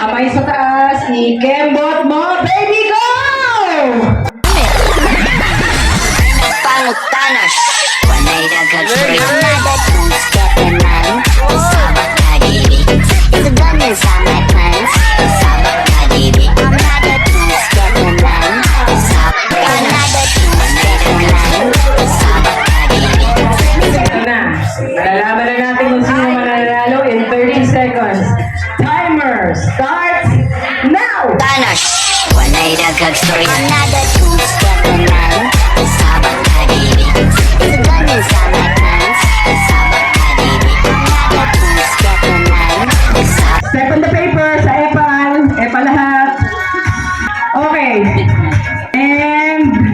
Kamay sa taas, i-kembot mo, baby, go! Pangutanas, wanay nagag-spray nada tools, katanan, sabak kadiri. The gun is on my pants, sabak kadiri. I'm not a tools, katanan, sabak nada tools, katanan, sabak kadiri. Malalaman na natin kung sino mananalo in 30 seconds. Timer starts now! Tanas, wanay nagag-spray nada tools, katanan, sabak kadiri. The gun is on my pants, sabak kadiri. I'm not a tools, katanan, sabak. Step on the paper sa epal. Epal lahat. Okay. And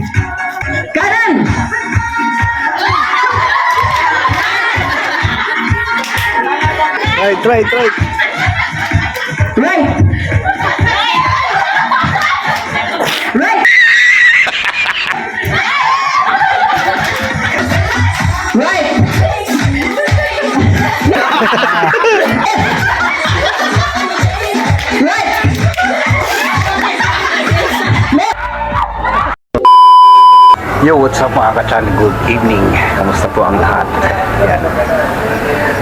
kanan! Right. Right! Right! Right! Right! Yo, what's up mga ka-chan? Good evening. Kamusta po ang lahat? Yan.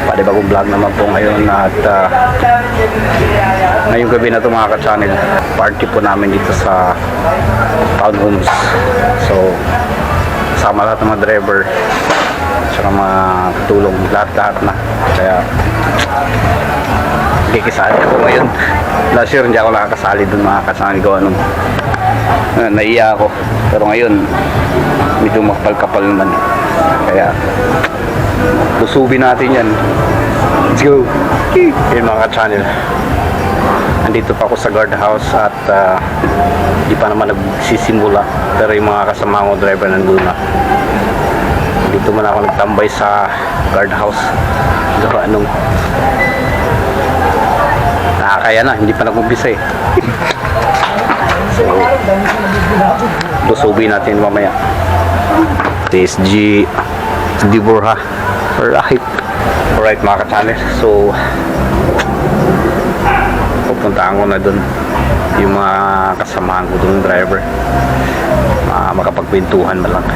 Panibagong vlog naman po ngayon at ngayong gabi na ito mga ka-channel, party po namin dito sa townhomes. So, kasama lahat ng mga driver at mga katulong, lahat-lahat na. Kaya, kikisali ako ngayon. Last year, hindi ako nakakasali dun mga ka-channel ko. Naiya ako. Pero ngayon, medyo makapal-kapal naman. Kaya, lusubin natin yan. Let's go! Yun mga ka-channel. Andito pa ako sa guardhouse at di pa naman nagsisimula. Pero yung mga kasama ko driver nandun na. Dito man ako nagtambay sa guardhouse. Gawa anong nakakaya na, hindi pa nag-umpisa eh. So, lusubin natin mamaya. TSG Diborha. Alright mga ka-channel. So, pupuntaan ko na dun yung mga kasamahan ko dun driver. Makapagpintuhan man lang.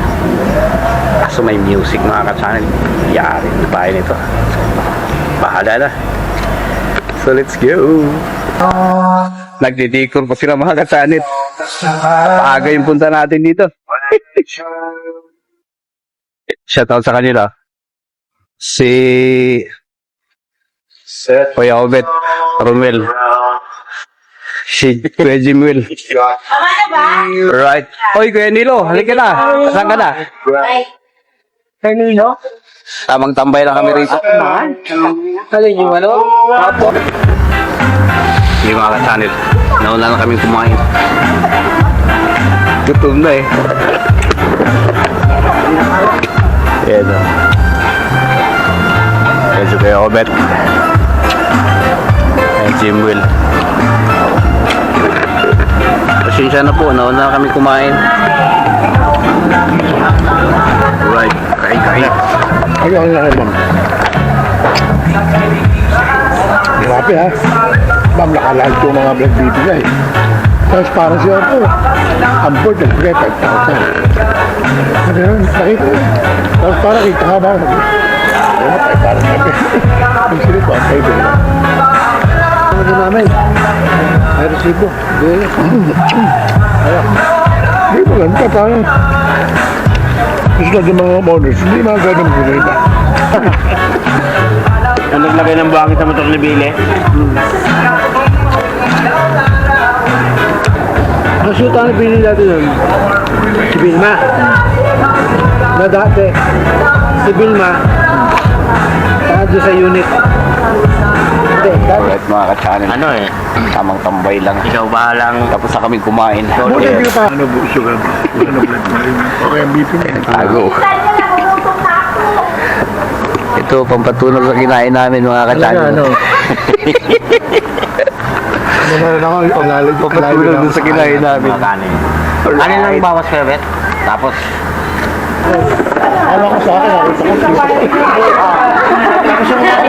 So may music mga ka-channel. Yari, bahay nito. So, bahala na. So let's go. Nagdidikor pa sila mga ka-channel. Paaga yung punta natin dito. Shoutout sa kanila. Si Kuya Obet, Romel, si Kuya Jimuel. Right. Oy, Kuya Nilo, halika na. Saan ka na? Kaya nino? Tamang tambay lang kami rito. Halin yung ano? Apo. Hindi mga ka-channel. Nauna na kami kumain. Gutom na eh. Yan o. Yan si Kuya Obet. Yan si Jimuel. Pasensya na po. Nauna na kami kumain. Right. Kain. Ayaw na naman. Grabe ha. Ma'am, nakalag ko mga vlog dito na eh. Transparency ako. Ang board nag-pray 5,000. Ano yun? Nakita ko. Tapos parang kita ka ba? Ano tayo parang nabi. Ang silip ko, ang kayo din. Ano na namin? Ay, resibo. Ayaw. Hindi mo lang ka tayo. Gusto na yung mga owners, hindi mga ganun ginita. Ang naglagay ng buhangin sa motor ni Billy. Nasuta na pinili natin yun. Si Vilma. Na dati. Si Vilma. Dyan sa unit. Hindi, dati. Alright mga ka-channel. Ano eh? Tamang tambay lang. Ikaw bahalang Tapos na kami kumain. Buti hindi pa. Ano bu? Sugar. Ano blood mo rin? Okay, ang BP na. Tago. Ito, pampatunog sa kinain namin mga ka-channel. Ano? Ano meron ako? Pampatunog dun sa kinain namin. mga kanin. Ano lang bawas Pebet? Tapos, Alam ko sa akin,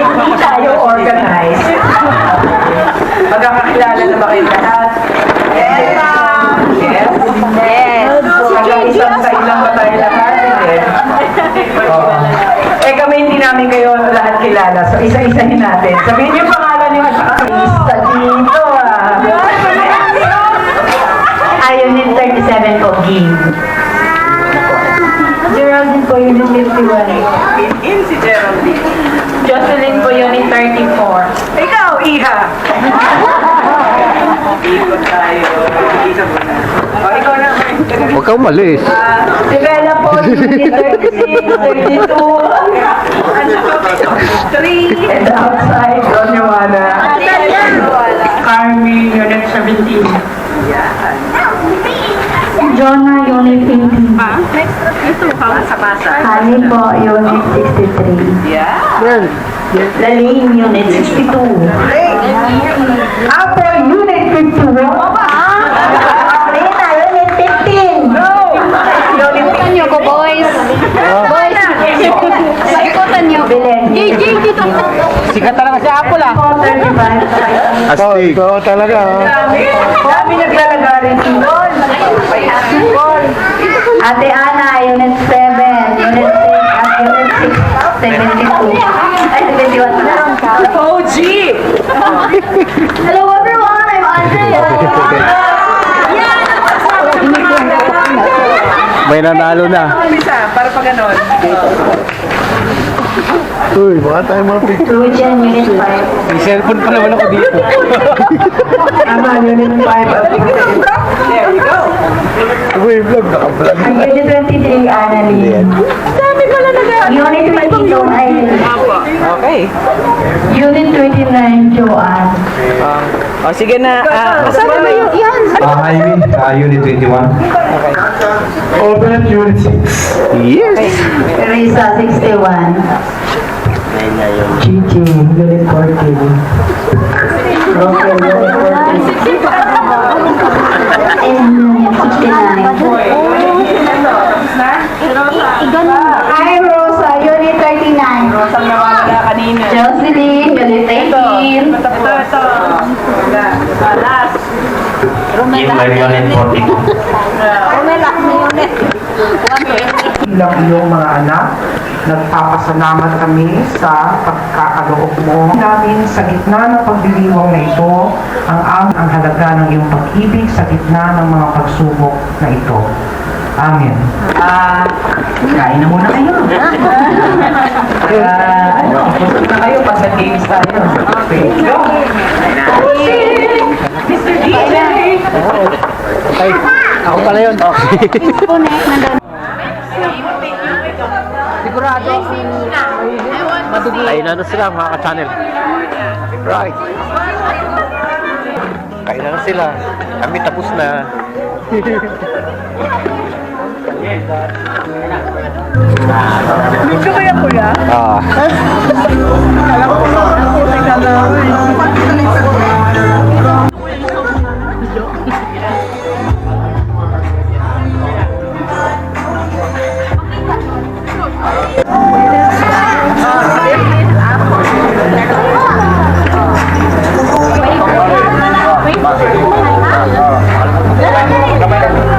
Hindi tayo organized. Magkakakilala na ba kayo lahat? Yes. Yes. Hanggang isang side lang ba tayo lahat? Yes. Oo. Eh kami hindi namin kayo lahat kilala. So isa-isahin natin. Sabihin niyo pangalan niyo at saka isa dito Unit 37 po, Ging. Geraldine po, Unit 51. In si Geraldine. Jocelyn po, Unit 34. Ikaw, Iha. Ikot tayo. O, ikaw na. Huwag kang umalis. Si Bella po, Unit 36, 32. 3. And outside, Ronyawala. Carmi, Unit 17. Jonah, Unit 18. Masa-masa. Hani po, Unit 63. Yeah. Laling, Unit 62. Apple, Unit 51. Rita, Unit 15. Unit Niyo ko, boys. Boys. Sagutan niyo. JJ, dito. Sikat talaga si Apple ah. 35. Astig. Ikaw talaga, ha? Dami naglalaga rin doon. Ate Ana, Unit 7. Unit 6 at Unit 6, 72. Ay, 71 na. OG! Hello everyone, I'm Andrea. May nanalo na. Isa, para pa ganon. Uy, baka tayo mga picture. Lucian, Unit 5. May cellphone pa naman ako dito. Tama, Unit 5. There you go. Uy, vlog, naka-vlog. Ang Unit 23, Annalyn. Unit 22, Aileen. Okay. Unit 29, Joanne. O, sige na. Asan na yun? Yan. Highway, Unit 21. Open Unit 6. Yes. Teresa, 61. Chichi, Unit 14. Roque, Unit 14. And Unit 69. Hi, Rosa, Unit 39. Rosang nawala kanina. Jocelyn, Unit 18. Ito. Last. Bilang iyong mga anak, nagpapasalamat kami sa pagkakaloob mo namin sa gitna ng pagdiriwang na ito, ang halaga ng iyong pag-ibig sa gitna ng mga pagsubok na ito. Amen. Kain na muna kayo. Busog na kayo pag nag-games tayo. Okay, go. Mr. DJ! Ay, ako pala yun. Sigurado. Ayun na sila mga ka-channel. Right. Kain na sila. Kami tapos na. Medyo kaya kuya? Ah.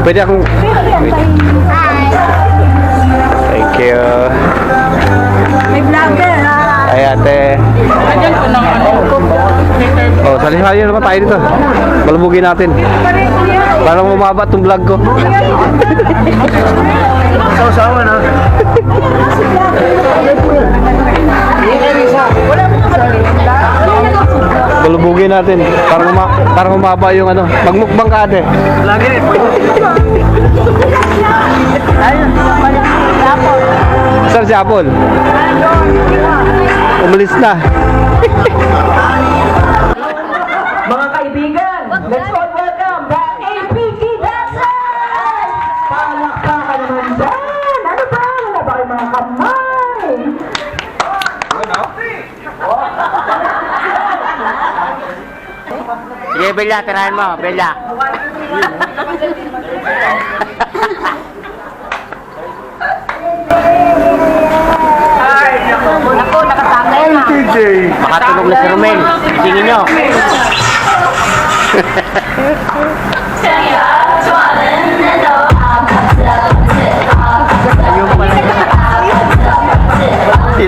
Pwede akong... Thank you. May vlogger. Ay, ate. Oh, sali-sali naman tayo dito. Balubugin natin. Parang bumaba itong vlog ko. Sawa-sawa na. Balubugin natin. Parang umaba yung ano. Magmukbang ka, ate. Lagi. Saan si Apple? Umalis na. Mga kaibigan, let's all welcome the APT dancers! Palakpakan naman dyan! Ano ba? Wala ba kayong mga kamay? Sige, Bella, tirahan mo. Bella. Ako, nakatanggal na. DJ. Makatulog na si Romel. Tingin nyo. Sila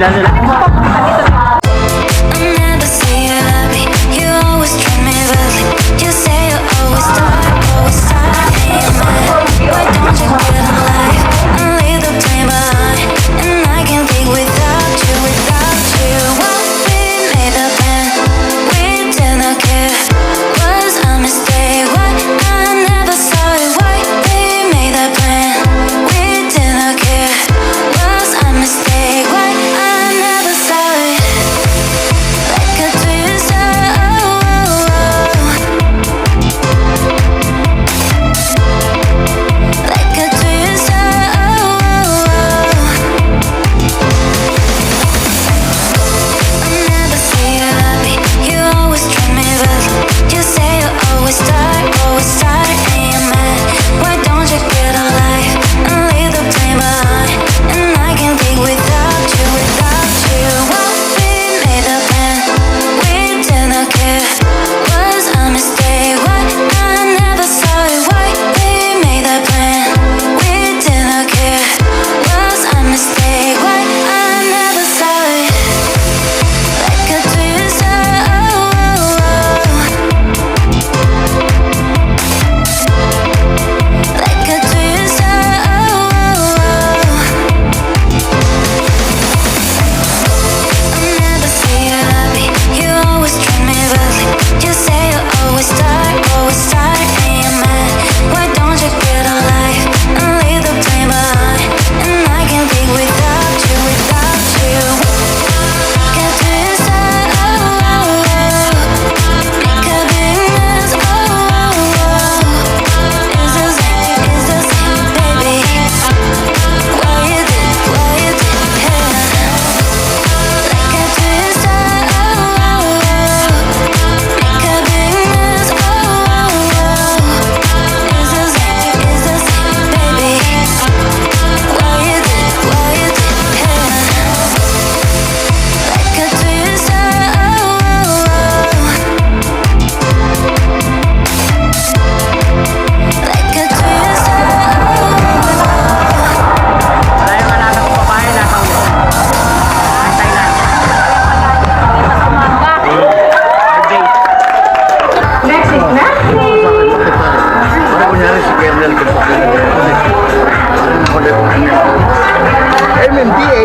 nila. I never say you love me. You always treat me badly. You say you always start, and you're mad. Why don't you get a life and leave the blame behind? And I can't think without you, without you. What we made a plan, we didn't care. Was a mistake. Why I never saw it. Why we made a plan, we didn't care. Was a mistake. Why I never saw it. Like a twister, like a twister. I never say you love me. You always treat me badly. You say you always start, and you're mad. Why don't you get a life and leave the blame behind? And I can't think without you, without you. What we made a plan, we didn't care. Was a mistake. Why I never saw it. Why we made a plan, we didn't care. Was a mistake. Why I never saw it. Like a twister, like a twister. I never say you love me. You always treat me badly. You say you always start, and you're mad. Why don't you get a life and leave the blame behind? And I can't think without you, without you. Get twisted, make a big mess. Is this baby? Why you did, yeah. Like a twister, make a big mess. Is this baby? Why you did, yeah. Like a twister, like a twister. Wala yung alagang babae na kaulo. Antay na. Next is Nancy. Ano kunyari si Kernel MMDA?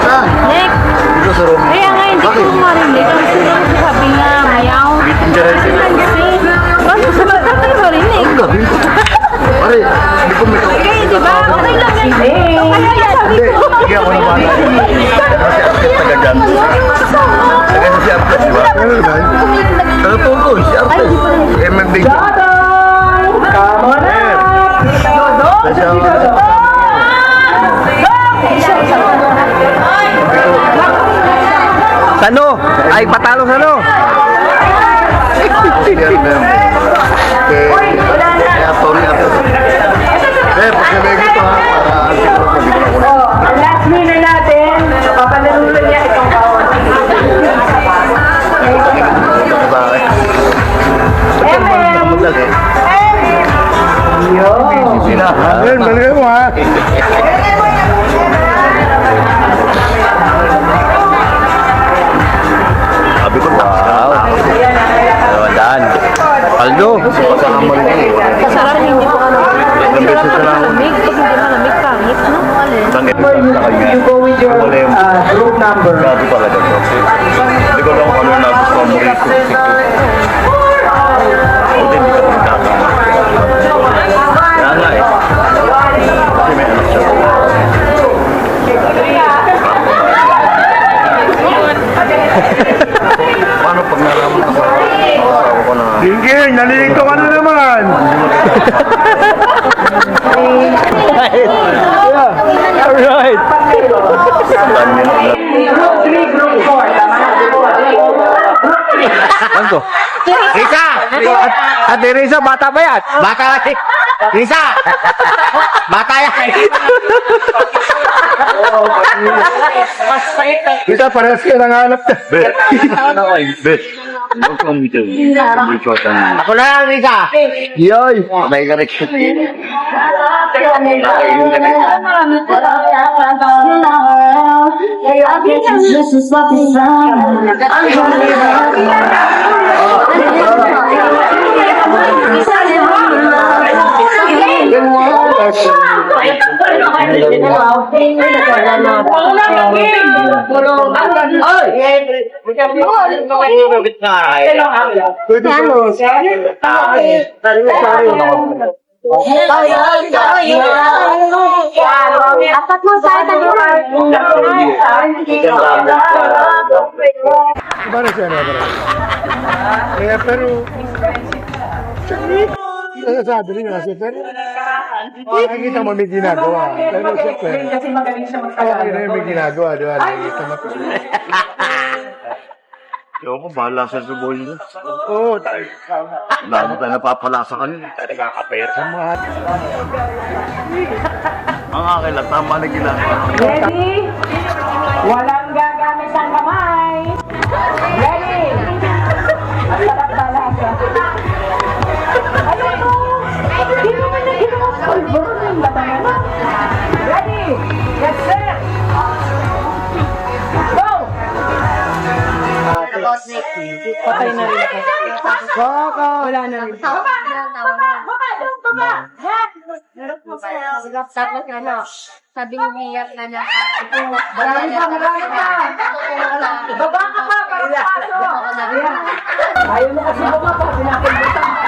Saan? Nick, Dito sa Rome. kaya nga hindi ko marinig. Ang sabi nga, mayaw. Kasi, bakit sa bata tayo marinig? Ang gabi. Pare, hindi ko may... Okay, di ba? Okay lang yan. Kaya yan sabi Hindi, ko. sige ako na bahala. Kasi artist taga dyan. Taga si artist, di ba? Taga Tungkol, si artist. MMDA. Come on up! Sano? Ay, patalo sano? Kaya sorry ako. Pagkabay dito ha, para siguro ko dito ako. Oh, ang last winner natin, papanalunan niya itong bawat. Diba? Sila. Ayun, baligay mo ha. Sabi ko, wow. 200. Aldo. Pasama mo rin eh. Masarap hindi po ano. Ilang beses na lang. Malamig. Pag hindi malamig, pangit. Ano? Tangin Number, you go with your group number. Grabe talaga to. Hindi ko lang ano na gusto mo rito. Buti hindi ka magkakama. Kaya nga eh. Kasi may anak siya. Paano pag nalaman ako? Asawa ko na. Gingging, nalilito ka na naman. Alright. Group 4, tama na? Ano to? Risa! Ate Risa, bata ba yan? Bata Risa! Bata yan! Risa, parehas kayo nanganap na. Ako na lang, Risa! Yoy! May correction. This is what we Apat mo sa atin. Iba na siya na ba? Kaya pero... Sabi rin kasi pero... Nakikita mo may ginagawa. Pero siyempre... Kasi magaling siya Okay na yung may ginagawa, di ba? Nakikita mo. Ewan ko, bahala sa suboy nyo. Oo, Lalo tayo napapalasa kanina. Tayo nagkakapera. sa mga... Ang akin lang, tama na ginagawa. Ready? Walang gagamit ang kamay. Ready? Ang sarap talaga. Ayun mo. Hindi naman na ginawa sa pulburo ng batangan. Ready? Get set. Go! Patay na rin ako. Wala na rin. Tapos ano, sabi ni Mia na niya, Marami pa. Baba ka pa para pasok. Ayaw mo kasi bumaba. Pinakibutan ka.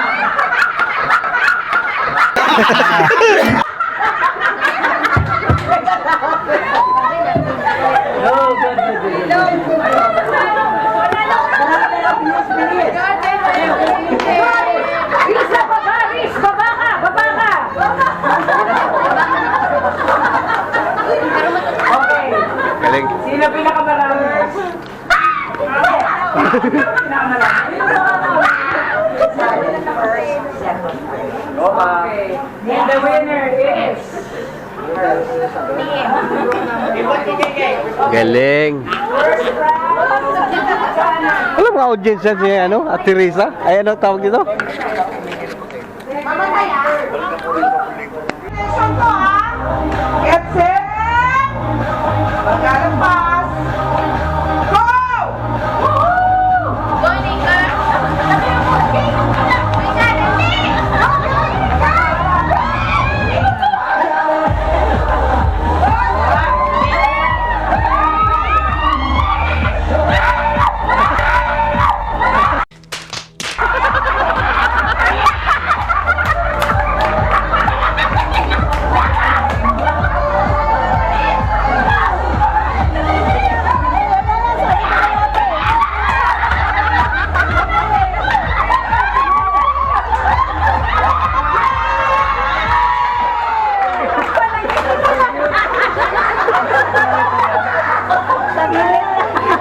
Isa baba, Riz! Baba ka! Baba ka! Okay. Galing. Sino pinakamarami? Pinakamarami. Okay. And the winner is... Galing. Alam nga audience yan si ano, Ate Risa? Ay ano tawag dito? Get set! Pagkalampas! Go!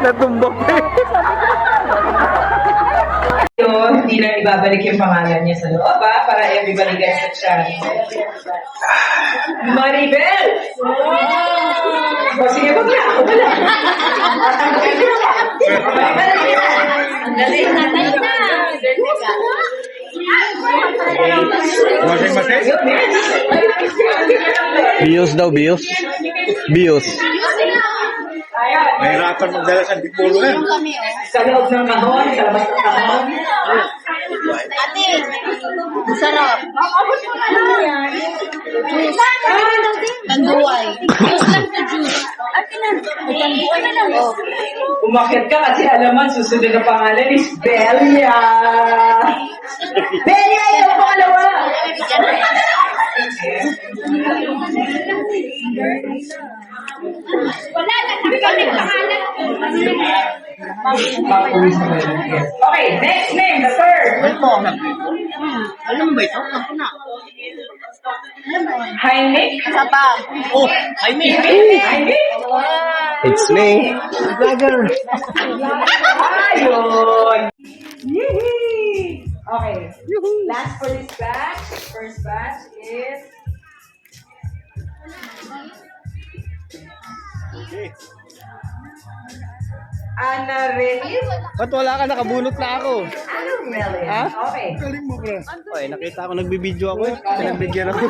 Natumbok eh. Hindi na ibabalik yung pangalan niya sa loob, para everybody gets a chance. Maribel! O sige, wag na. Wala. Ang galing na tayo na. Bios daw, bios. Bios. Mahirapan magdala sa dipulo yan. Sa loob ng kahon, sa labas ng kahon. ate, sarap. Kanduay. Juice lang sa juice. Ate na, kanduay na lang. Umakyat ka kasi alam mo, susunod na pangalan is Belia. Belia yung pangalawa. Wala na, kami pangalan. Okay, next name, the third. Alam mo ba ito? Ako na. Jaime. Isa pa. Oh, I mean. Jaime. It's me. Ayun. Yee! Okay. Last for this batch. First batch is... Anna Relis. Ba't wala ka? Nakabunot na ako. Anna Relis. Ha? Okay. Galing mo, pre. Ay, nakita ko nagbibideo ako eh. Pinagbigyan ako.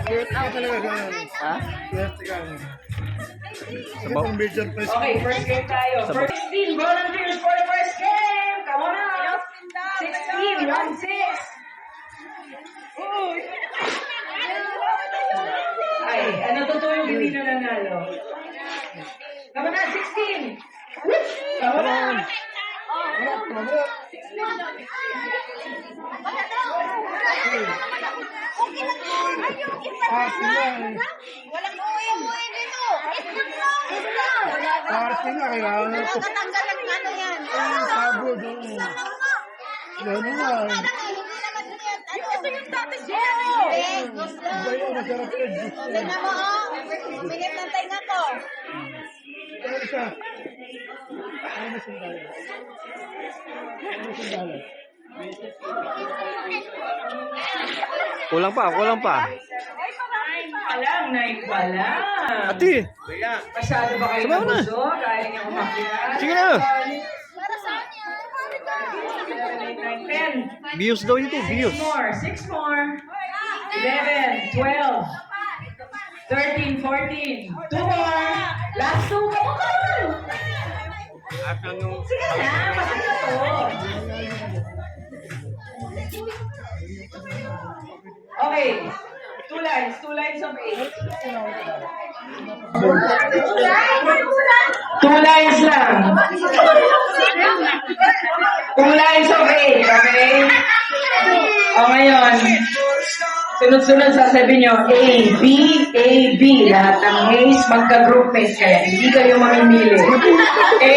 Swerte ka talaga. Ha? Swerte ka. Ano Sabaw? pang major prize? Okay, first game tayo. Sabaw. First 16 volunteers for the first game. Come on out. 16, 1-6. Ay, ano totoo yung hindi na nanalo? Come on out, 16. Come on out. Walang uwi-uwi dito. Party na, kailangan na ito. Nakatanggal ng ano yan. Sabo doon. Gano'n nga. Ito yung dati zero. Iba yun, masarap yun. Tignan mo, oh. Minit ng tainga ko. Ano siya? Ano na sandali? Ano na sandali? Kulang pa, kulang pa. Nine pa lang. Ate, Masyado ba kayo Sabaw na. nabusog? Kaya niyo umakyat? sige na. Para saan yan? 10. Bios daw ito, bios. 6 more. 11, 12, 13, 14. 2 more. Last 2. Come on. Sige na, masaya to. Okay. 2 lines of 8. 2 lines lang. 2 lines of 8, okay? O ngayon, sunod-sunod sasabihin nyo, A, B, A, B. Lahat ng A's, magka-group mates kaya. Hindi kayo mamimili. A.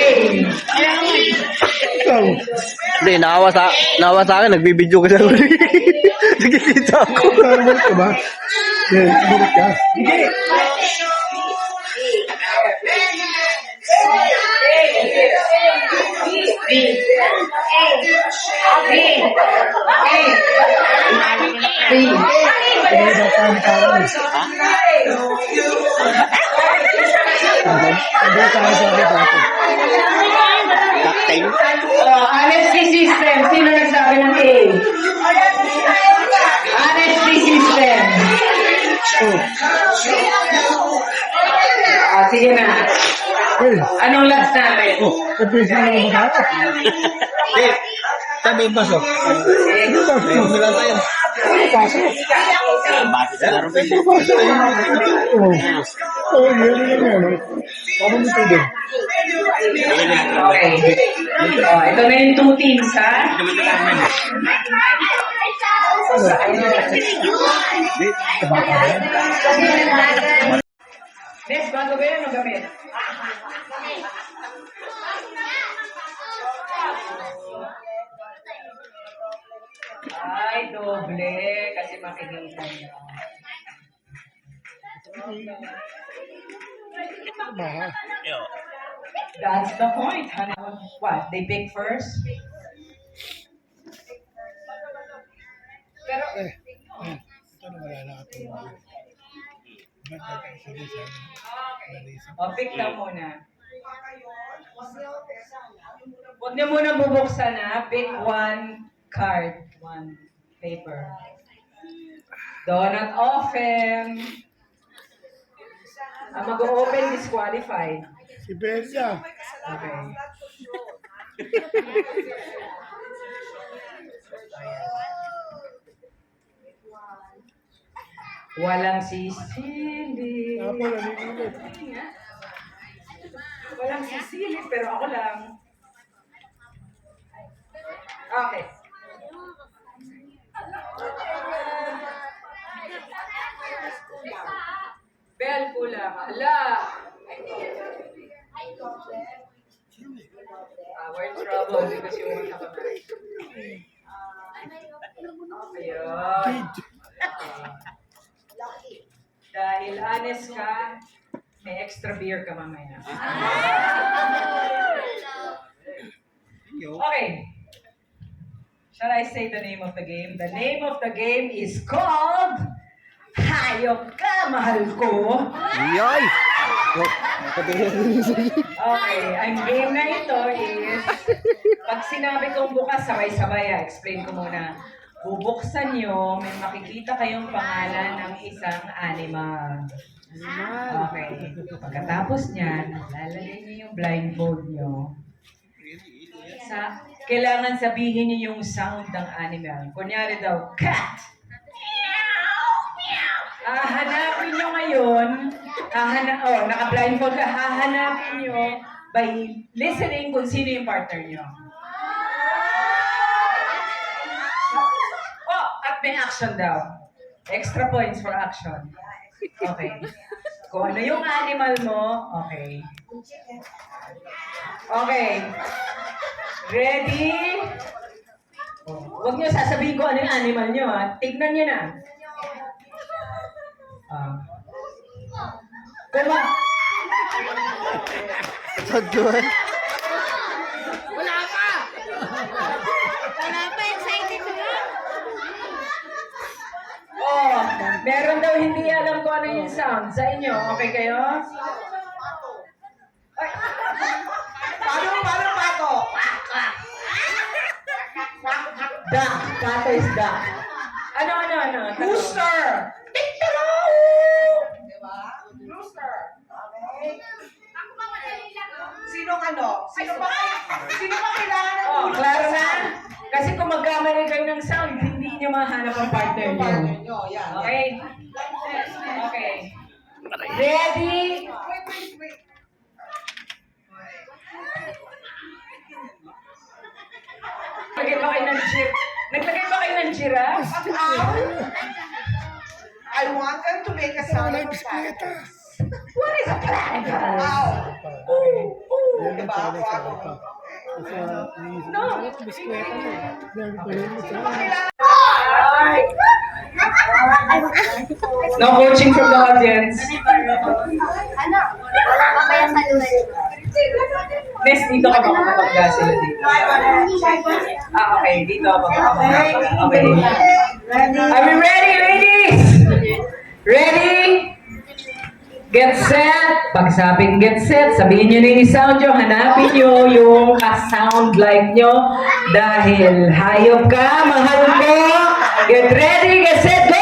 Ikaw. Hindi, naawa sa akin, nagbibideo ka sa uli. Nagkikita ako. Tarwal ka ba? Yes, bilik ka. Honesty system. Sino nagsabi ng A? Honesty system. Sige na. Hey, Anong last natin? kapis na naman ba? Sabi yung baso. Bilang tayo. Oo, yun lang yan. Ako mo ito din. Okay. Ito na yung 2 teams, ha? Next, bago ba yan o gamit? Ay, doble. Kasi makikita niyo. Ba? That's the point. What? They pick first? Pero, Ito na wala na ito. Ba't natin isa din sa pick lang muna. Huwag niyo muna bubuksan, ha? Pick one card, one paper. Donut open. Ang mag-open disqualified. Si Belia. Okay. Walang sisili. Apo, nalimulit. Walang sisili, pero ako lang. Okay. Bell kulang. Hala! We're in trouble because you won't have a match. Ayun. Dahil honest ka, May extra beer ka mamaya. Okay. Shall I say the name of the game? The name of the game is called Hayop Ka, Mahal Ko. Yoy! Okay, ang game na ito is, pag sinabi kong bukas, sabay-sabay, explain ko muna. Bubuksan nyo, may makikita kayong pangalan ng isang animal. Okay. Pagkatapos niyan, lalagay niyo yung blindfold nyo. Kailangan sabihin niyo yung sound ng animal. Kunyari daw, cat! Hahanapin nyo ngayon, naka-blindfold ka, hahanapin nyo by listening kung sino yung partner nyo. Oh, at may action daw. Extra points for action. Okay. Kung ano yung animal mo, okay. Okay. Ready? Oh, huwag nyo sasabihin ko ano yung animal nyo, ha? Tignan nyo na. Wala pa, excited na. Oh, meron daw hindi alam kung ano yung sound. Sa inyo, okay kayo? Ay. Paano pato? Duck. Pato is duck. Ano? Rooster! Rooster. Okay. Sino ba kailangan ng rooster? Klaro na? Kasi kung magkamali kayo ng sound, hindi nyo mahanap ang partner nyo. Okay? Okay. Ready? Wait. Naglagay ba kayo ng giraffe? I want them to make a sound of a platypus. What is a platypus? Diba? No. No coaching from the audience. Next, dito ka ba kapag sila dito? Okay. Dito ako. Okay. Are we ready, ladies? Ready? Get set. Pag sabing get set, sabihin nyo na yung sound nyo. Hanapin nyo yung ka-sound like nyo. Dahil hayop ka, mahal ko. Get ready, get set, go!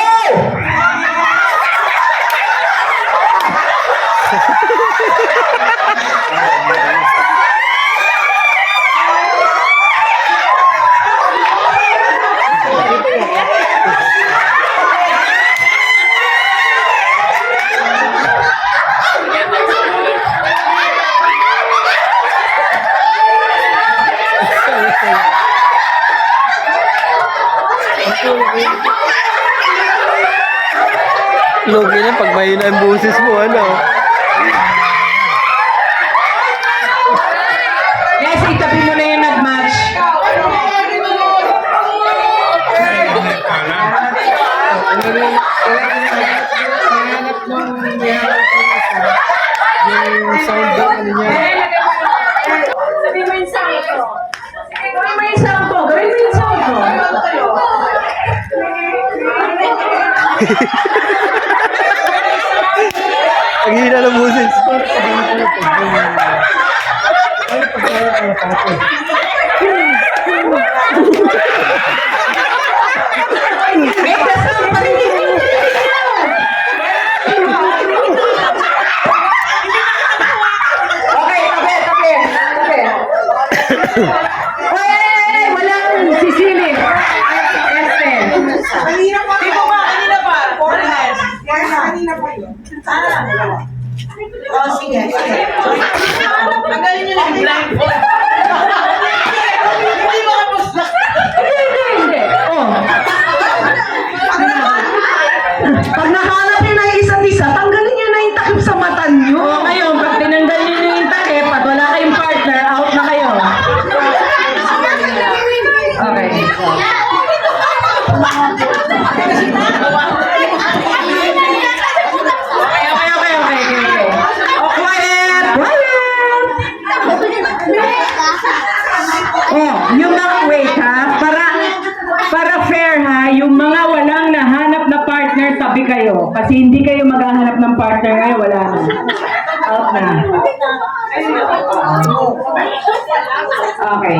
Lugi na pag mahina ang boses mo, ano? Yes, itabi mo na yung nag-match. Sabi mo yung sound ko. Gawin mo yung sound ko. Ang hina ng boses. Make the sound parinig mo. Okay, tabi. Hey, walang sisilip. Kanina pa. Forehead. Kanina pa yun. Oh, sige. Tanggalin nyo lang yung blindfold. Hindi mo kapos na. Hindi. Pag nahanap nyo na yung isa't isa, tanggalin nyo na yung takip sa mata nyo. Ngayon, pag tinanggal nyo na yung takip at wala kayong partner, out na kayo. Okay. Okay. Oh, yung mga, wait ha, para fair ha, yung mga walang nahanap na partner, tabi kayo. Kasi hindi kayo maghahanap ng partner ngayon, wala na. Out na. Okay.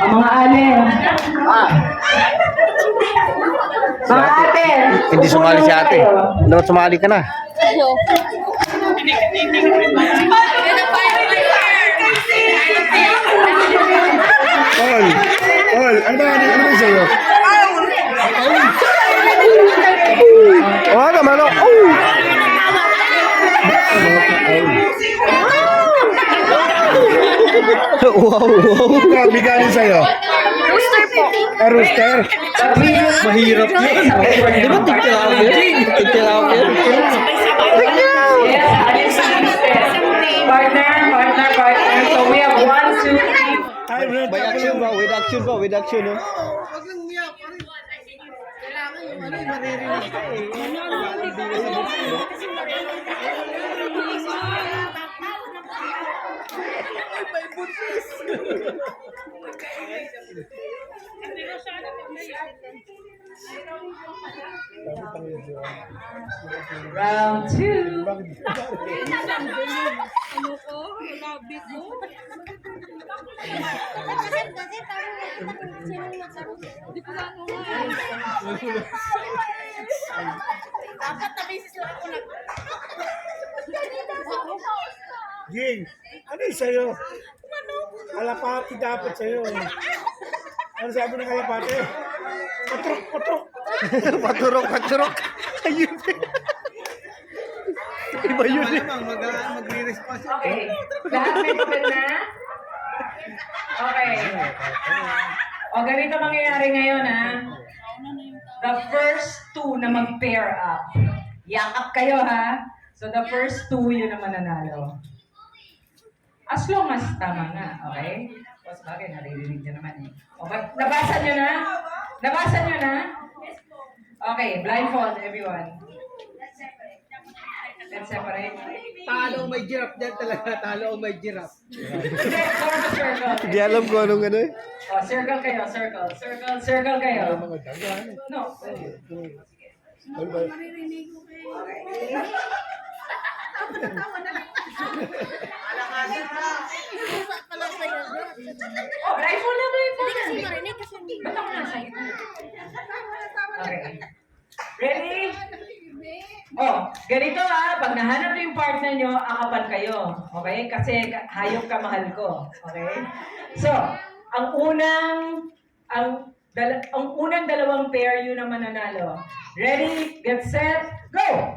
Ang mga ale. Mga ate. Hindi sumali si ate. Dapat sumali ka na. Ol, ano ba sa'yo? Oh, naman oh. Wow, wow. Bigyan sa'yo. Rooster po. Rooster. Mahirap yun. Di ba tigtiraw yun? Tigtiraw yun. Partner. So we have 1, 2, 3. By action ba? With action ba? With action, no? Round 2. Ging, ano yung sa'yo? Kalapati dapat sa'yo. Ano sabi ng kalapati? Patrok. Paturok. Ayun. Iba yun eh. Okay. Lahat may papel na? Okay. O, ganito mangyayari ngayon, ha? The first two na mag-pair up. Yakap kayo, ha? So, the first two, yun naman nanalo. As long as tama nga, okay? O, sabagay, naririnig nyo naman eh. O, nabasa nyo na? Nabasa nyo na? Okay, blindfold, everyone. Let's separate. Talo may giraffe dyan talaga. Talo may giraffe. Form a circle. Hindi alam ko anong ano eh. Oh, circle kayo, circle kayo. No. Oh, blindfold na. Hindi kasi marinig kasi hindi. Ba't ako nasa ito? Okay. Ready? Oh, ganito ha, pag nahanap yung partner nyo, akapan kayo. Okay? Kasi hayop ka, mahal ko. Okay? So, ang unang dalawang pair, yun ang mananalo. Ready, get set, go!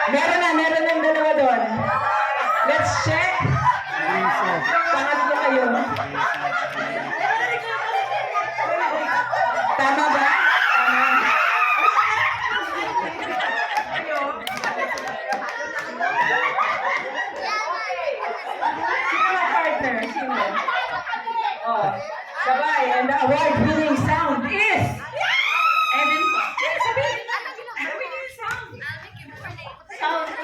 Meron ng dalawa doon. Let's check. Pangatlo kayo. Tama ba? Tama. Sino ang partner? Sino? Oh, sabay. And the award-winning sound is... Evan po. Sabihin. Award-winning sound. Sabay.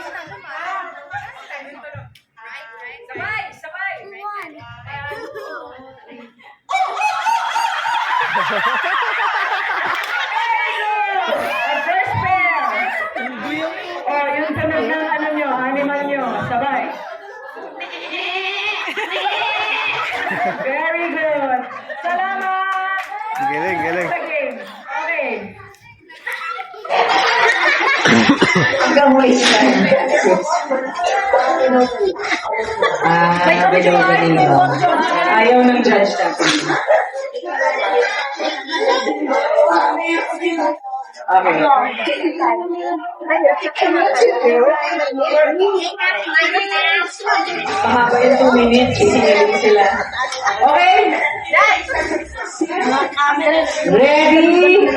Ang first pair. Oh, yung tunog ng ano nyo, animal nyo. Sabay. Very good. Salamat. Galing. Okay. Hanggang waste time. Ayaw ng judge natin. Okay. Pahaba yung 2 minutes, sinilin sila. Okay? Ready?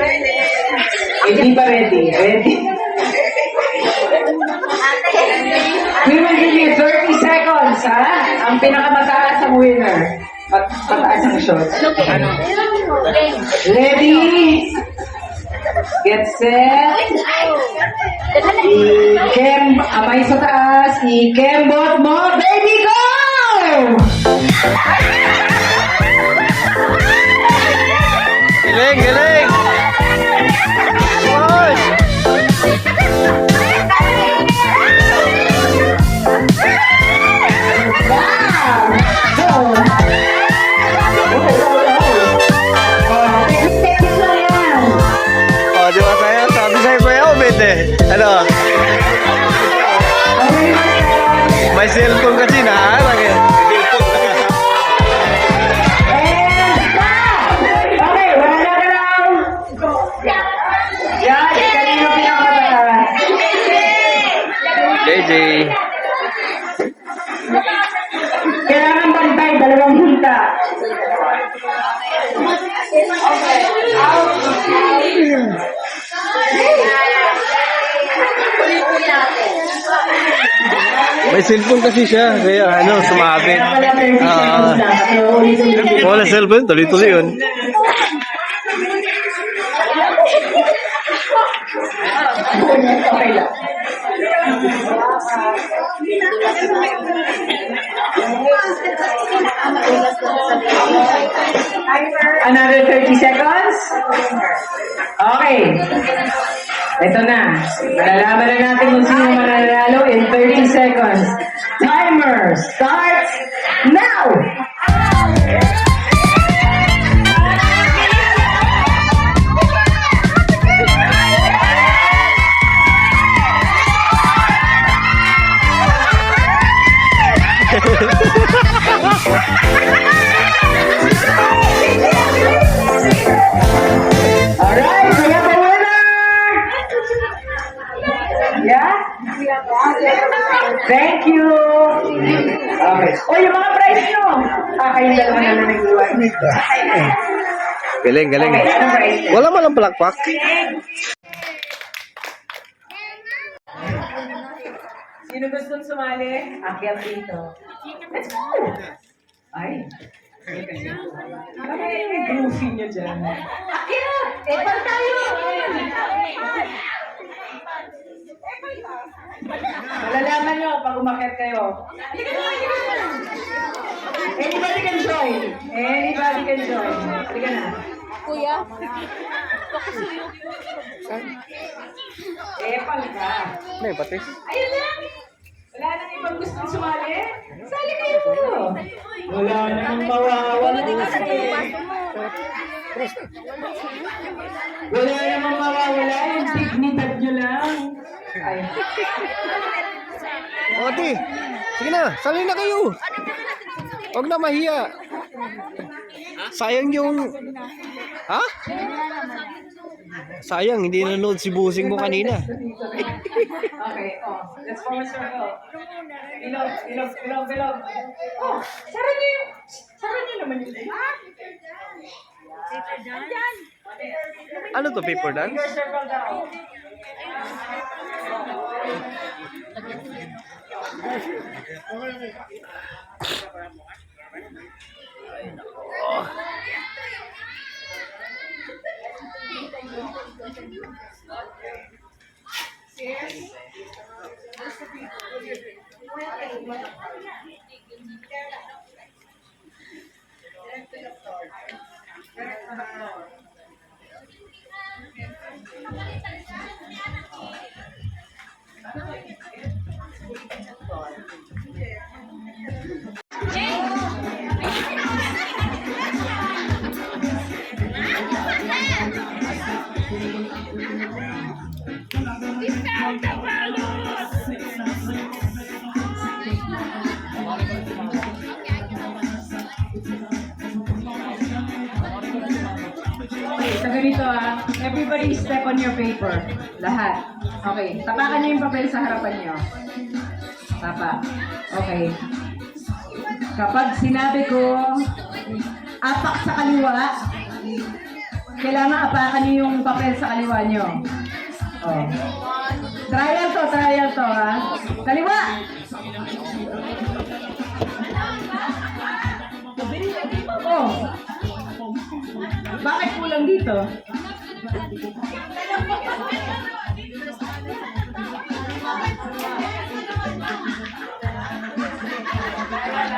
Hindi pa ready. Ready? We will give you 30 seconds. shots, ha? Ang pinakamataas ang winner. Pataas ang shots. Ready? Get set. Amay sa taas. Ikembot mo. Baby, go! Galing, galing! Oy! Oh, di ba tayo? Sabi sa'yo pa yung bit eh. Ano? May cellphone kasi na. Lagi. Okay, wala na ka lang. Yan, kanino pinakamataas? JJ. Kailangan bantay, dalawang hinta. May cellphone kasi siya. Kaya ano, sumabit. Wala cellphone. Tuloy-tuloy yun. Okay lang. Another 30 seconds? Okay. Ito na. Malalaman na natin kung sino mananalo in 30 seconds. Timer starts now! Alright, we have a winner! Yeah? Thank you! Okay. O, yung mga prize nyo! Kayo dalawa na nag-iwan. Galing, galing. Okay, anong prize nyo? Wala malang palakpak. Sino gustong sumali? Akyat dito. Let's go! Ay. Ay, groovy nyo dyan. Akyat! Epal tayo! Malalaman nyo pag umakyat kayo. Anybody can join. Anybody can join. Sige na. Kuya. Epal ka. May patis. Ayun lang. Wala nang ibang gustong sumali? Sali kayo. Wala nang mawawala. Wala namang mawawala. Yung dignidad nyo lang. Ay. Ate, sige na, sali na kayo. Huwag na mahiya. Sayang yung... Ha? Sayang, hindi nanood si Busing mo kanina. Okay, oh. Let's form a circle. Bilog, bilog, bilog, bilog. Oh, sara niyo yung... Sara niyo naman yun. Ano to, paper dance? Your circle down. So ganito everybody step on your paper. Lahat. Okay, tapakan niyo yung papel sa harapan niyo. Tapa. Okay. Kapag sinabi ko, apak sa kaliwa, kailangan apakan niyo yung papel sa kaliwa niyo. Oh. Trial to ha. Kaliwa! Bakit kulang dito?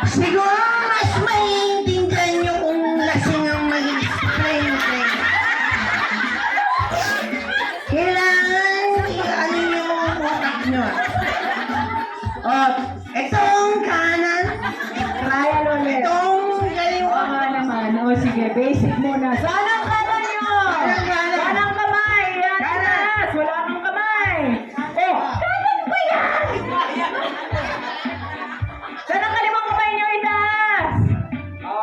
Siguro mas maiintindihan nyo kung lasing ang mag-explain kayo. Kailangan ano yung utak nyo. O, itong kanan. Trial ulit. Itong kaliwa. Oo nga naman. O sige, basic muna. Saan ang kamay nyo? Saan ang kanan? Saan ang kamay? Yan, taas. Wala kang kamay. Oh, kanan pa yan! Saan ang kalimang kamay nyo? Itaas!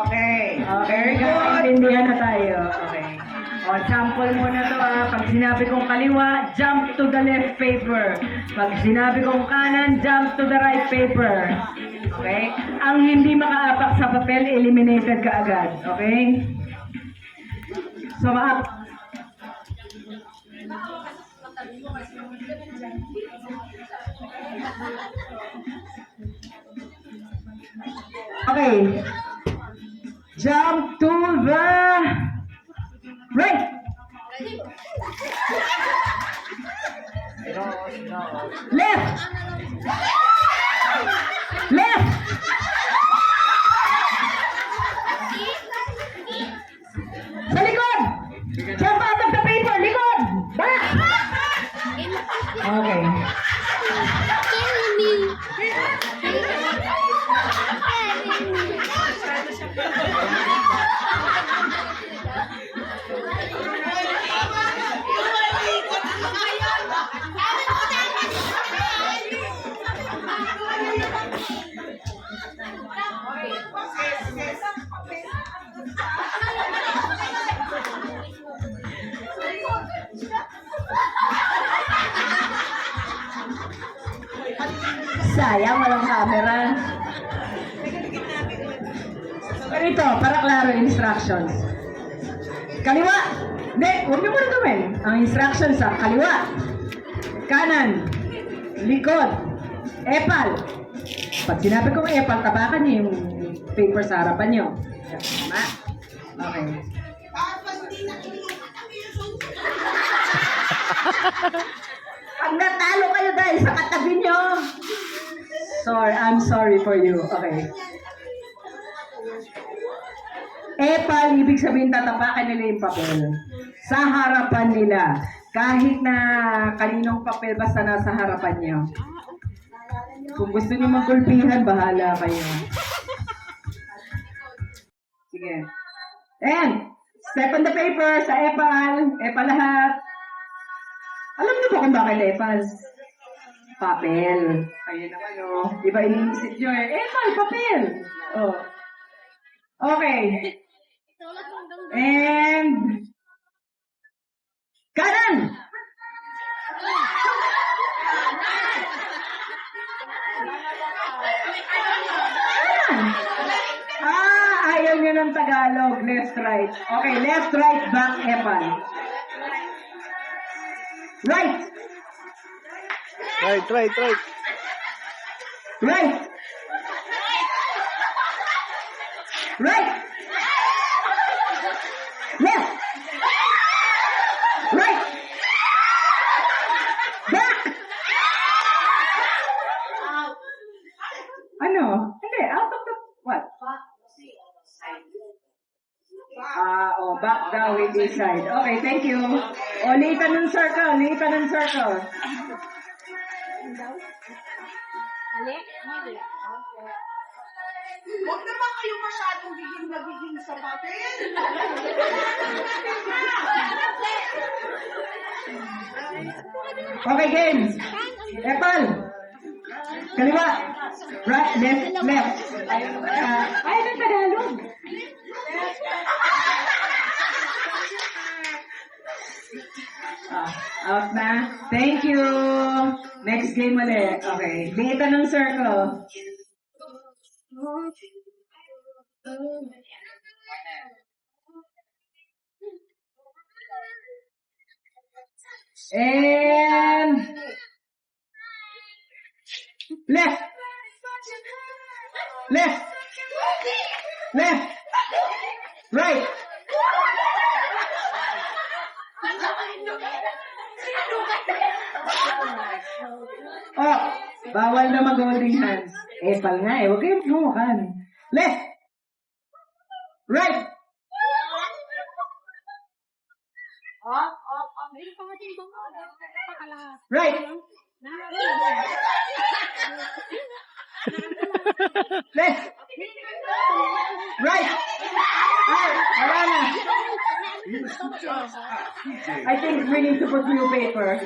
Okay. Very good. Naintindihan na tayo. Okay. O, sample muna to Pag sinabi kong kaliwa, jump to the left paper. Pag sinabi kong kanan, jump to the right paper. Okay? Ang hindi makaapak sa papel, eliminated ka agad. Okay? So, okay. Jump to the right. Left. Left. Sa likod. Jump out of the paper. Likod. Back. Okay. Sayang, walang camera. Ganito, para klaro instructions. Kaliwa. Hindi, huwag niyo muna gawin. Ang instructions sa kaliwa. Kanan. Likod. Epal. Pag sinabi kong epal, tapakan niyo yung paper sa harapan niyo. Tama? Okay. Pag natalo kayo dahil sa katabi niyo, I'm sorry for you. Okay. Epal, ibig sabihin tatapakan nila yung papel. Sa harapan nila. Kahit na kaninong papel basta nasa harapan niyo. Kung gusto niyo magkulpihan, bahala kayo. Sige. And, step on the paper sa epal. Epal lahat. Alam niyo ba kung bakit epal? Papel. Ayun naman, oh. Di ba iniisip nyo eh? Epal, papel. Oh. Okay. And, kanan! Ayaw nyo ng Tagalog. Left, right. Okay, left, right, back, epal. Right. Right. Right. Right. Left. Right. Back. Ano? Hindi, out of the, what? Back daw with this side. Okay, thank you. Litan ng circle. Huwag naman kayo masyadong biging nagiging sa papel. Okay, game. Epal. Kaliwa. Right, left. Ay, ng Tagalog. Out na. Thank you. Next game ulit. Okay. Litan ng circle. And left. Right. mag-holding hands. Epal nga eh. Huwag kayong magmumukan. Left. Right. Right. Left. Right. Wala na. I think we need to put new paper.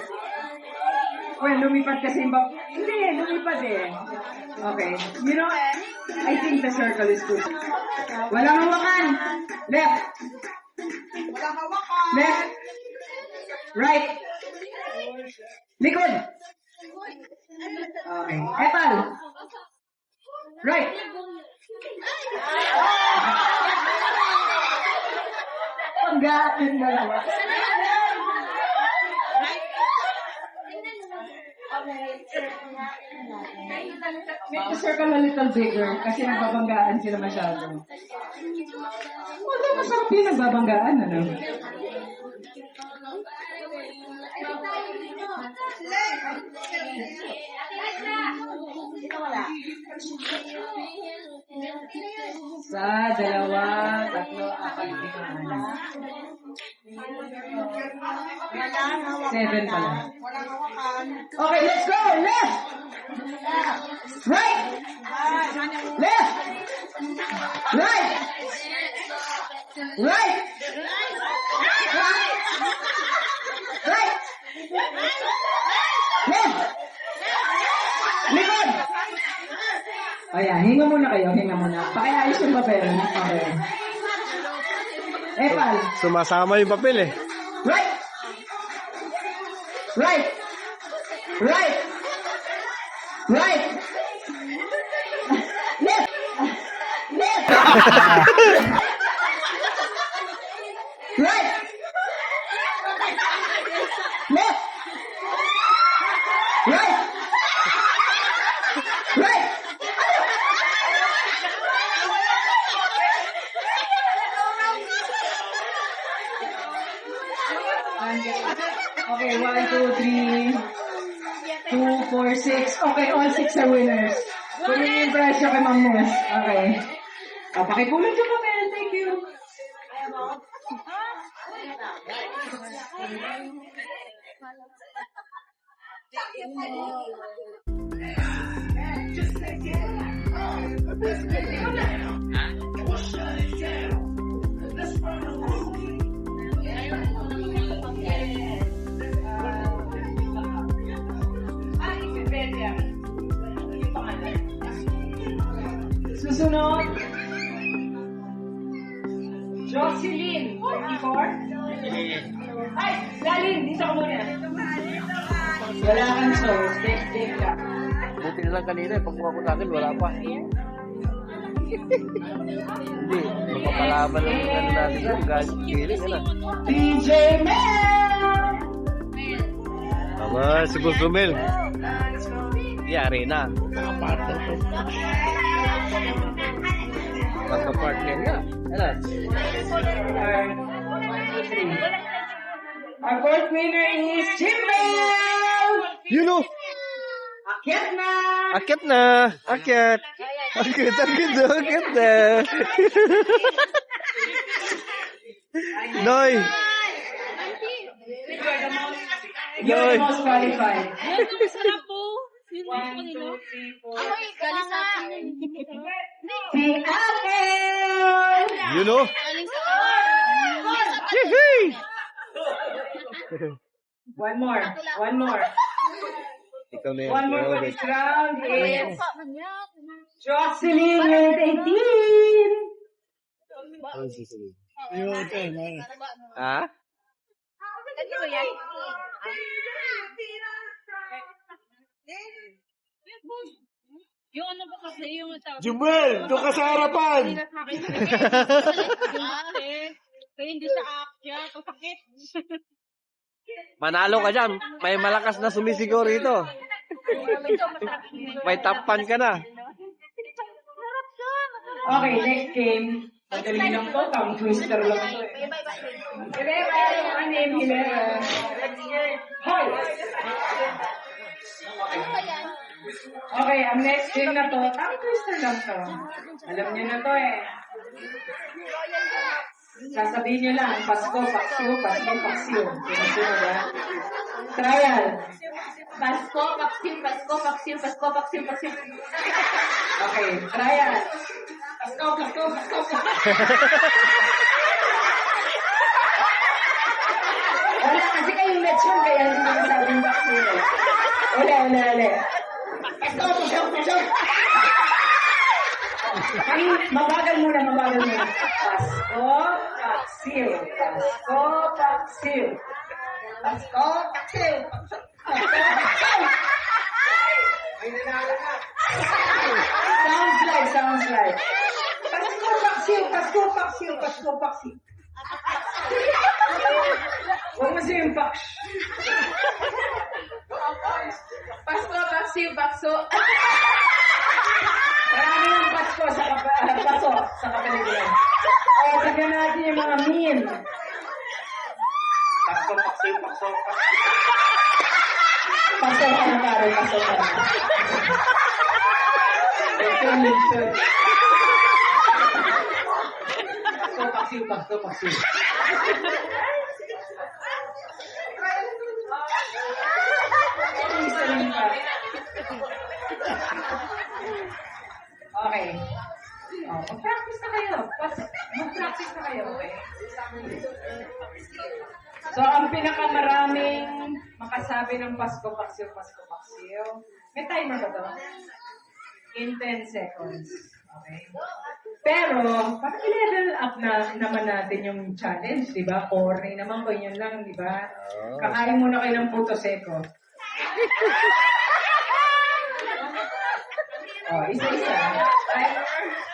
Well, lumipat kasi yung Hindi, lumipat eh. Okay. You know, I think the circle is good. Walang hawakan. Left. Left. Right. Likod. Okay. Epal. Right. Paggaan na naman. Make the circle a little bigger kasi nagbabanggaan sila masyado. Wala, masarap yung nagbabanggaan, ano? Sa dalawa, tatlo, apat, lima. 7 pala. Okay, let's go! Left! Right! Left! Right! Right! Right! Left! Likod! Ayan, hinga muna kayo, hinga muna. Pakiayos yung papel. Okay. Epal. Sumasama yung papel eh. Right! Right! Right! Right! Left! Left! Right! Left! Right! Right! Okay, 1, 2, 3, 2, 4, 6. Okay, all 6 are winners. Kunin yung impression kay Ma'am Ness. Okay. Pakikulong yung papel. Thank you. Susunod. Jocelyn, 34. Ay, Lalin, dito ka muna. Wala kang source. Take ka. Buti na lang kanina, pagkuha ko sa akin, wala pa. Hindi, mapapalaban lang yung ano natin yung gadget killing, ano? DJ Mel! Tama, si Boss Romel. Yari na. Magka-partner nga. Ano? Our fourth winner is Jimmel! You know! Akyat na! Akyat na! Akyat! Akyat na! Noy! You're the most qualified. Sarap po. Si Akel! You know! One more. Ikaw na yan. One more for this round is Jocelyn with 18. Ha? Yung ano ba kasi yung tawag? Jumel! Doon ka sa harapan! Kaya hindi siya aakyat. Sakit. Manalo ka dyan. May malakas na sumisigaw rito. May tapan ka na. Okay, next game. Madali lang to. Tongue twister lang to. Hilera, ang name Hilera. Hoy! Okay, ang next game na to, tongue twister lang to. Alam niyo na to eh. Sasabihin niyo lang, Pasko, Paksiw, Pasko, Paksiw. Sunod-sunod ha. Trial. Pasko, Paksiw, Pasko, Paksiw, Pasko, Paksiw, Paksiw. Okay, trial. Pasko, Pasko, Pasko, Pasko. Wala kasi kayong lechon, kaya hindi ko nasabing Paksiw. Uli. Pasko, Pasko, Pasko. Ay, mabagal muna. Pasko, Paksiw. Pasko, Paksiw. Pasko, Paksiw. Sounds like. Pasko, Paksiw. Pasko, Paksiw. Pasko, Paksiw. Huwag mo siyang paks. Pasko, Paksiw, Pakso. Marami yung Pasko sa kapaligiran. O, tignan natin yung mga meme. Pasko, Paksiw, Pasko, Pasko. Pasko ka na pare, Pasko ka na. Pasko, Paksiw. Isa lang pa. Okay. Mag-practice na kayo. Mag-practice na kayo, okay? So, ang pinakamaraming makasabi ng Pasko, Paksiw, Pasko, Paksiw. May timer ba to? In 10 seconds. Okay? Pero, parang i-level up na naman natin yung challenge, di ba? Corny naman ko yun lang, di ba? Kakain muna kayo ng puto seko. Oh, isa-isa.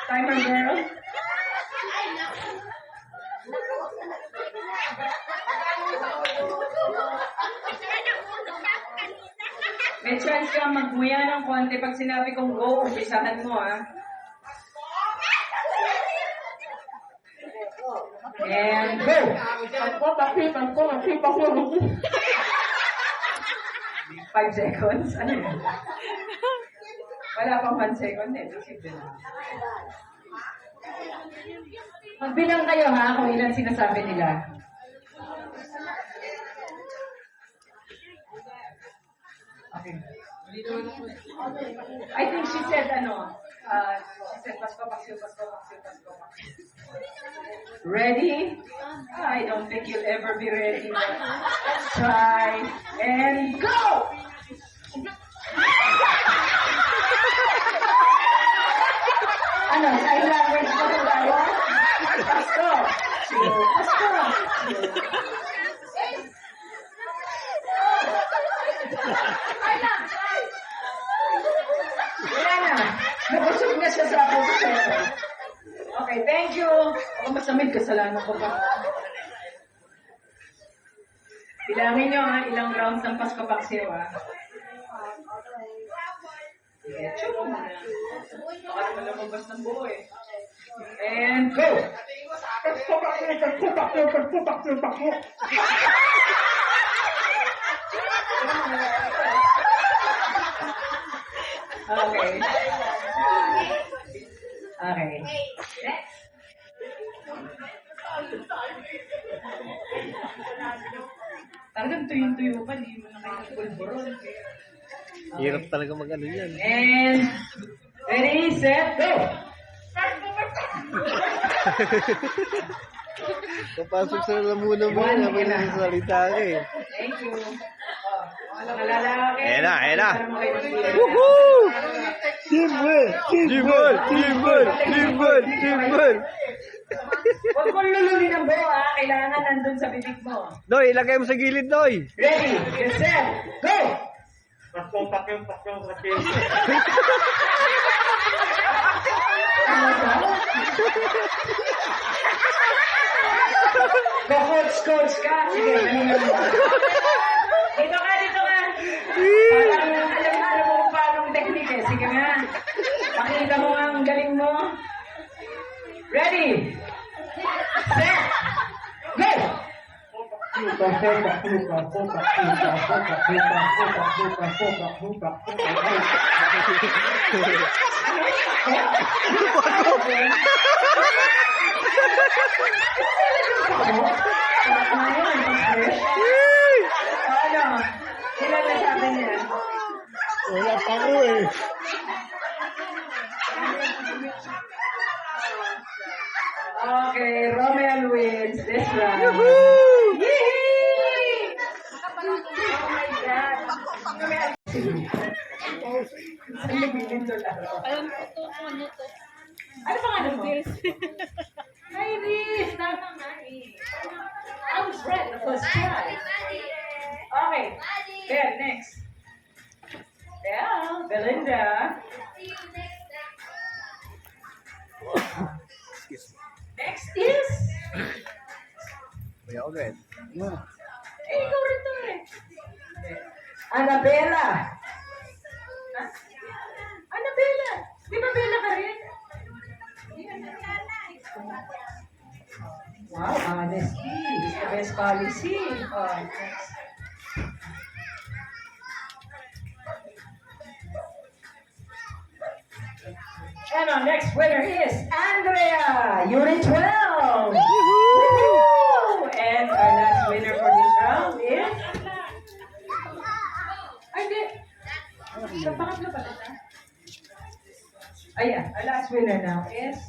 Timer girl. May chance ka magmuya ng konti. Pag sinabi kong go, umpisahan mo, ha? And go! 5 seconds? Ano yun? Wala pang 1 second eh. Sige na. Magbilang kayo ha kung ilan sinasabi nila. Okay. I think she said Pasko, Paksiw, Pasko, Paksiw, Pasko, Paksiw. Ready? I don't think you'll ever be ready. Let's try and go! Ano, sign language mo na tayo? Pasko! Pasko! Wala na. Nabusog na siya sa puto. Okay, thank you. Ako masamid, kasalanan ko pa. Bilangin nyo ha, ilang rounds ng Pasko Paksiw ha. Sige, mo muna. Baka naman lumabas ng buo eh. And go! Pasko Paksiw, Pasko Paksiw, Pasko Paksiw, Pasko. Okay. Okay. Next. Talagang tuyong-tuyo pa, di mo na kayo pulburon. Hirap talaga mag-ano yan. And ready, set, go! Papasok sa lamunan mo, naman yung salita ka eh. Thank you. Mga lalaki. Ayan na. Woohoo! Teamwork! Huwag mong lulunin ang buo ha. Kailangan nandun sa bibig mo. Noy, ilagay mo sa gilid, Noy. Ready, get set, go! Coach ka. Sige, galingan mo. Dito ka. Parang alam mo kung paano ang technique eh. Sige nga. Pakita mo nga ang galing mo. Ready, set, go! Ano? Ilan na sabi niya? Wala pa ako eh. Okay, Romel wins this round. Yee! Oh my God. Ano pangalan mo? Iris! Tama nga eh. I was right the first try. Okay. There, next. Yeah, Belinda. Next is... Eh, ikaw rin to eh. Annabella. Ha? Annabella. Di ba Bella ka rin? Wow, honesty is the best policy. Oh, next. And our next winner is Andrea, Unit 12. Woohoo! And our last winner for this round is... Ay, di. Sa pangatlo pa ito. Ayan, our last winner now is...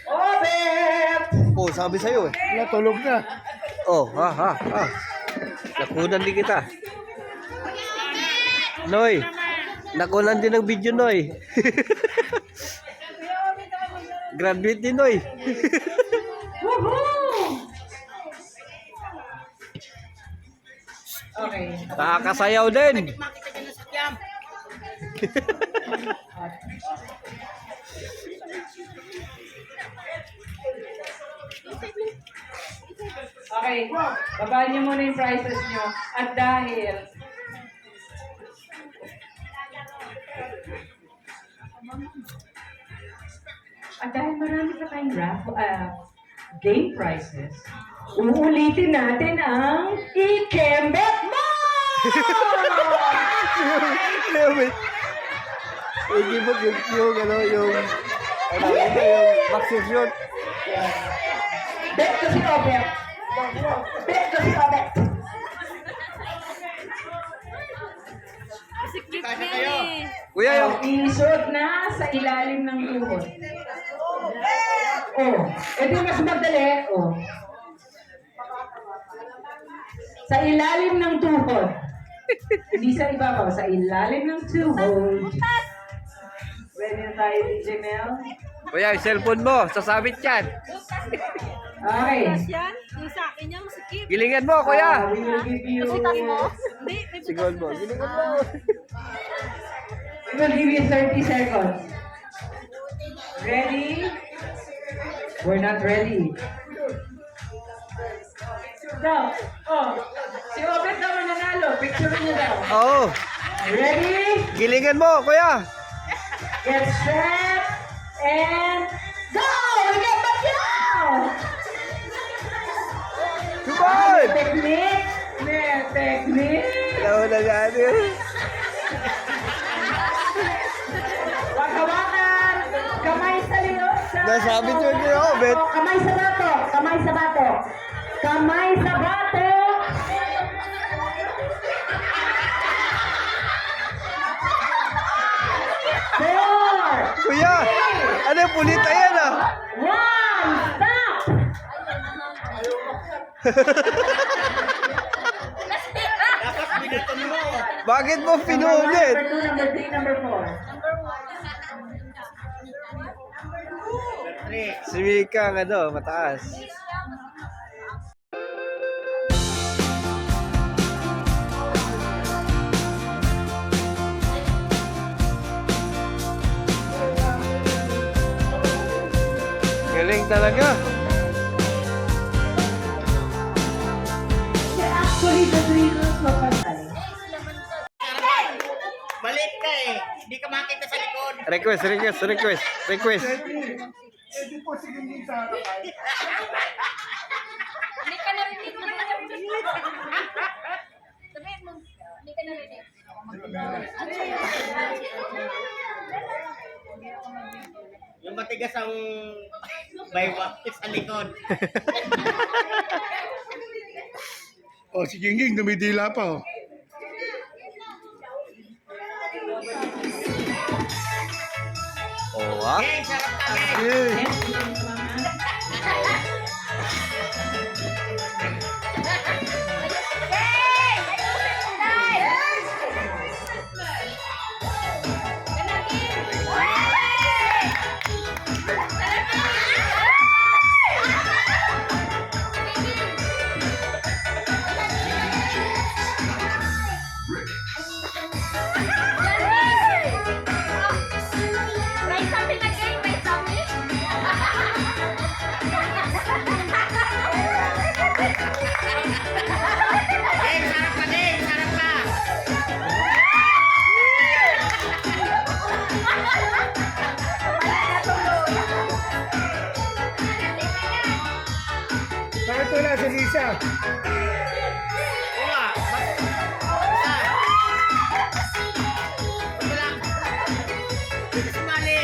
Obet! Oh, sabi sa'yo eh. Natulog na. Oh, ha. Nakunan din kita. Noy, nakunan din ng video, Noy. Graduate din, Noy. Woohoo! Okay. Nakakasayaw din. Okay, babaan niyo muna yung prices niyo. At dahil marami pa tayong game prizes, uulitin natin ang Ikembet Mo! Hindi mo yung vaccine yun. Bet ko si Obet. Bet ko si Obet. Kuya, yung... Isod na sa ilalim ng tuhod. Oh, ito mas madali. Oh. Sa ilalim ng tuhod. Hindi sa ibabaw, sa ilalim ng tuhod. Ready na tayo, DJ Mel? Kuya, yung cellphone mo, sasabit yan. Okay. Yan, yung sa akin yung sikip. Gilingan mo, kuya. We will give you... Hindi, may Sigol mo, gilingan mo. We will give you 30 seconds. Ready? We're not ready. Daw. Oh. Si Obet daw mananalo. Picture niyo daw. Oo. Ready? Gilingan mo, kuya. Get set. And go! We got back now! Goodbye! Technique. Technique. Alam na yan yun. Wakawakan. Kamay sa liot. Nasabit yun niyo, Bet. Kamay sa bato. Kamay sa bato. Kamay sa bato. Four. Kuya, ano yung pulita yan ah? One. Stop. Bakit mo pinulit? Number 2, number 3, number 4. Si Mika, ano, mataas. Galing talaga. Actually, the three girls were patay. Balik ka eh. Hindi ka makita sa likod. Request. Hindi po sige din sa harapan. Hindi ka narinig. Sabihin mo, hindi ka narinig. Yung matigas ang baywak sa likod. O, si Gingging, dumidila pa, oh. Oo, ah. Hey, sarap ka, Hey. May something again, may something. Hey, sarap ka, Dave! Sarap ka! Bakit wala si Lisa? Wala. Wala. Dito sumali.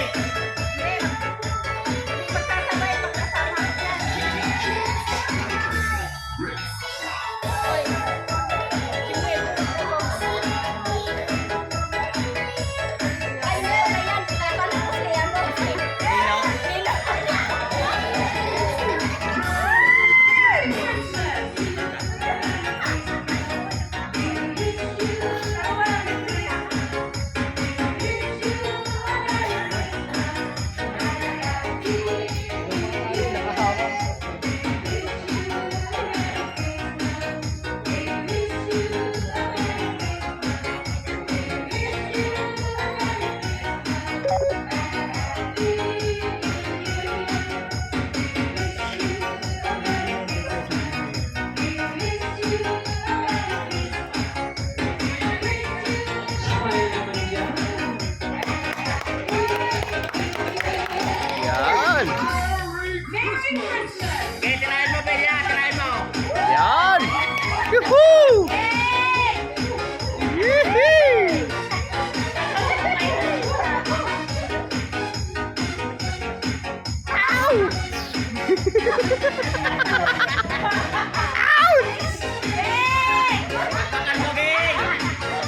Yan. Okay, tirahin mo, Bella. Tirahin mo. Yan. Yuhuu! Yee! Bakal mo, Ging.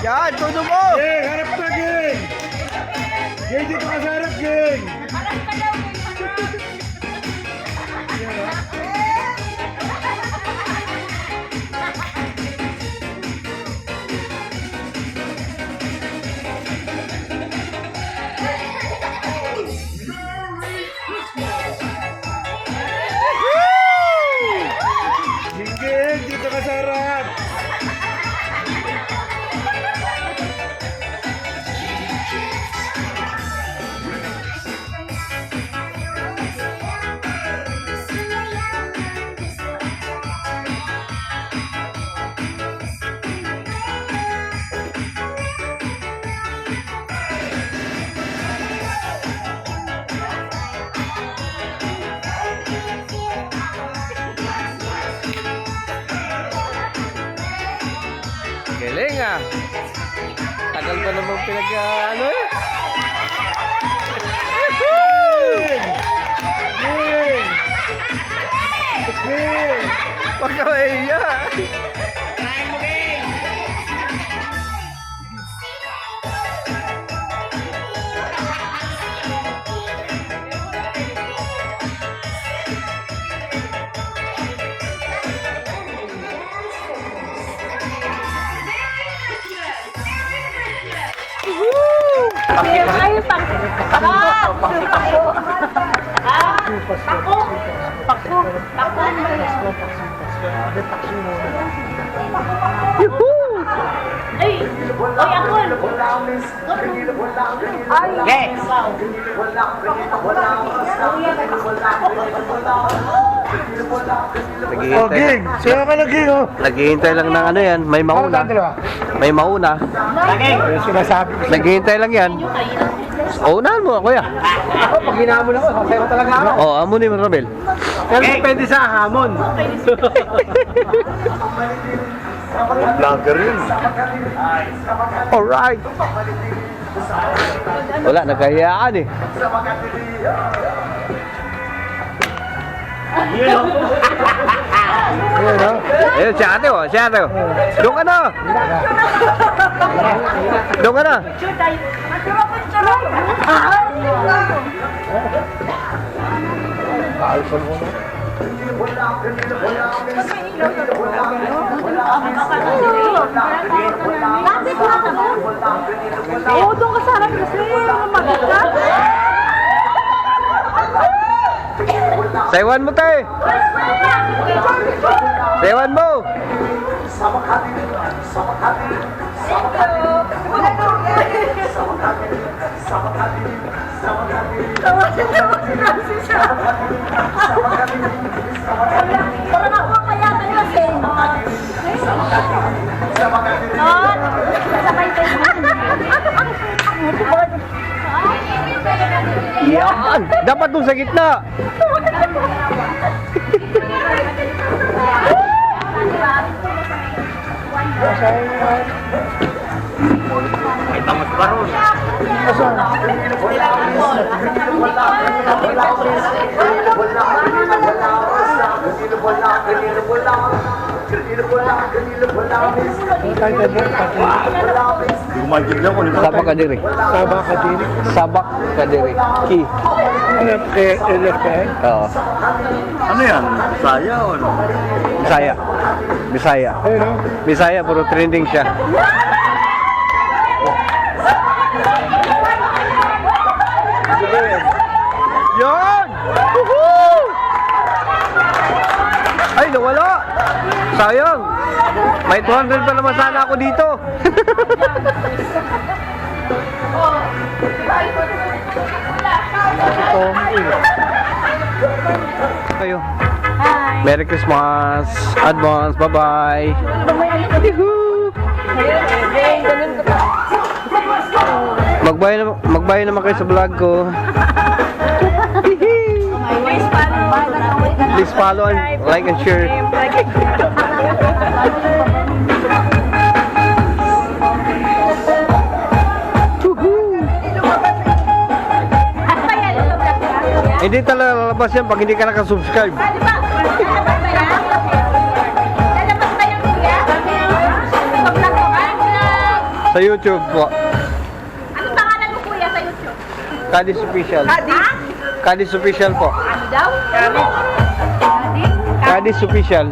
Yan, tunog mo! Geng, harap na, Geng! Geng, dito ka sa harap, Geng! Geng, dito ka sa harap! Galing ah. Tagal pa naman ano eh. Geng! Geng! Geng! Huwag ka maiya. Tirahin mo, Ging. Oh, Geng! Sa'yo ka na, Geng, oh! Naghihintay lang ng ano yan. May Ano mauna. dalawa? May mauna. Yung sinasabi ko. Naghihintay lang yan. Unahan mo, kuya. Pag hinamon ako, sasayaw talaga ako. Oh, amunin mo, Rabel. Pero depende sa hamon. Vlogger yun. Alright. Wala, nagkahiyaan eh. Ayun, si ate oh, si ate oh. Doon ka na. Doon ka na. Oo, doon ka sa harap kasi. Magagat. Sayawan mo tayo. Sayawan mo. Parang ako kaya kasi. Yan. Dapat doon sa gitna. May tangos pa ron. Hindi ko maintindihan kung ano ba. Sabak ka diri. Sabak ka din. Sabak ka diri. Ki. LFN. Oo. Ano yan? Saya o ano? Bisaya. Bisaya. Ayun o. Bisaya, puro trending siya. Yan! Woohoo! Ay, nawala! Sayang! May 200 pa naman sana ako dito. Kayo. Merry Christmas! Advance! Bye-bye! Magbayan naman kayo sa vlog ko. Please follow and like and share. Hindi talaga lalabas yan pag hindi ka nakasubscribe. Sa YouTube po. Anong pangalan mo kuya sa YouTube? Kadis Official. Kadis Official po. Ano daw? Kadis Official.